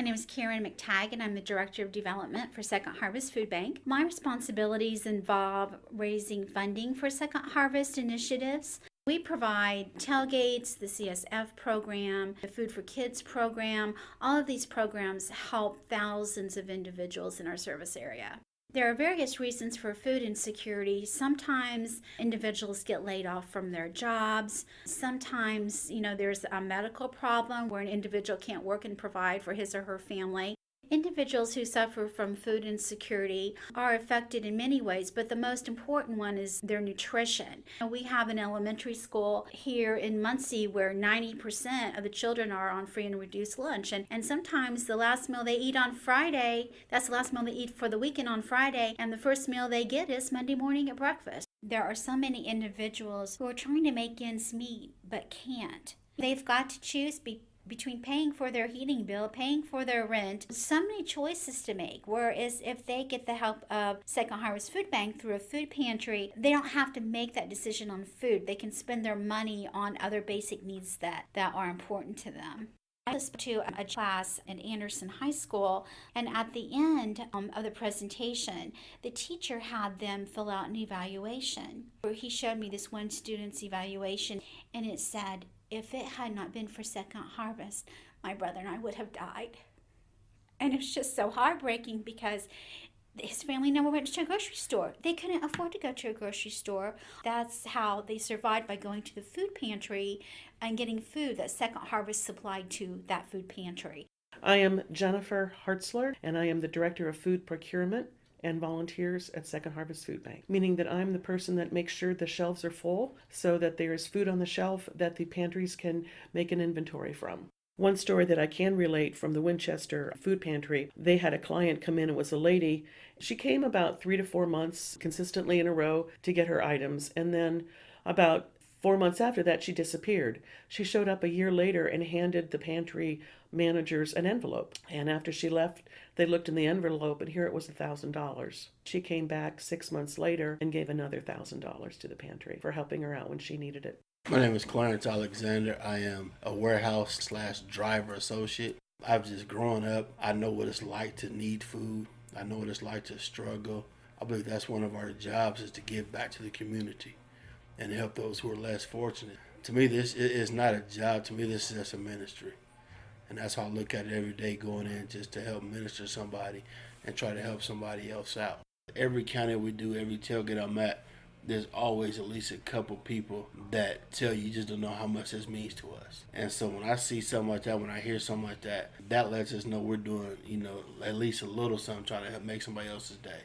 name is Karen McTaggart. I'm the Director of Development for Second Harvest Food Bank. My responsibilities involve raising funding for Second Harvest initiatives. We provide tailgates, the CSF program, the Food for Kids program. All of these programs help thousands of individuals in our service area. There are various reasons for food insecurity. Sometimes individuals get laid off from their jobs. Sometimes, there's a medical problem where an individual can't work and provide for his or her family. Individuals who suffer from food insecurity are affected in many ways, but the most important one is their nutrition. We have an elementary school here in Muncie where 90% of the children are on free and reduced lunch. And sometimes the last meal they eat on Friday, that's the last meal they eat for the weekend on Friday, and the first meal they get is Monday morning at breakfast. There are so many individuals who are trying to make ends meet but can't. They've got to choose between paying for their heating bill, paying for their rent, so many choices to make. Whereas if they get the help of Second Harvest Food Bank through a food pantry, they don't have to make that decision on food. They can spend their money on other basic needs that are important to them. I listened to a class at Anderson High School, and at the end of the presentation, the teacher had them fill out an evaluation. He showed me this one student's evaluation, and it said, "If it had not been for Second Harvest, my brother and I would have died." And it's just so heartbreaking because his family never went to a grocery store. They couldn't afford to go to a grocery store. That's how they survived, by going to the food pantry and getting food that Second Harvest supplied to that food pantry. I am Jennifer Hartzler, and I am the Director of Food Procurement and Volunteers at Second Harvest Food Bank, meaning that I'm the person that makes sure the shelves are full so that there's food on the shelf that the pantries can make an inventory from. One story that I can relate from the Winchester Food Pantry, they had a client come in. It was a lady. She came about 3 to 4 months consistently in a row to get her items, and then about 4 months after that, she disappeared. She showed up a year later and handed the pantry managers an envelope. And after she left, they looked in the envelope, and here it was $1,000. She came back 6 months later and gave another $1,000 to the pantry for helping her out when she needed it. My name is Clarence Alexander. I am a warehouse/driver associate. I've just grown up. I know what it's like to need food. I know what it's like to struggle. I believe that's one of our jobs, is to give back to the community and help those who are less fortunate. To me, this is not a job. To me, this is just a ministry. And that's how I look at it every day, going in just to help minister somebody and try to help somebody else out. Every county we do, every tailgate I'm at, there's always at least a couple people that tell you just don't know how much this means to us. And so when I see something like that, when I hear something like that, that lets us know we're doing, at least a little something trying to help make somebody else's day.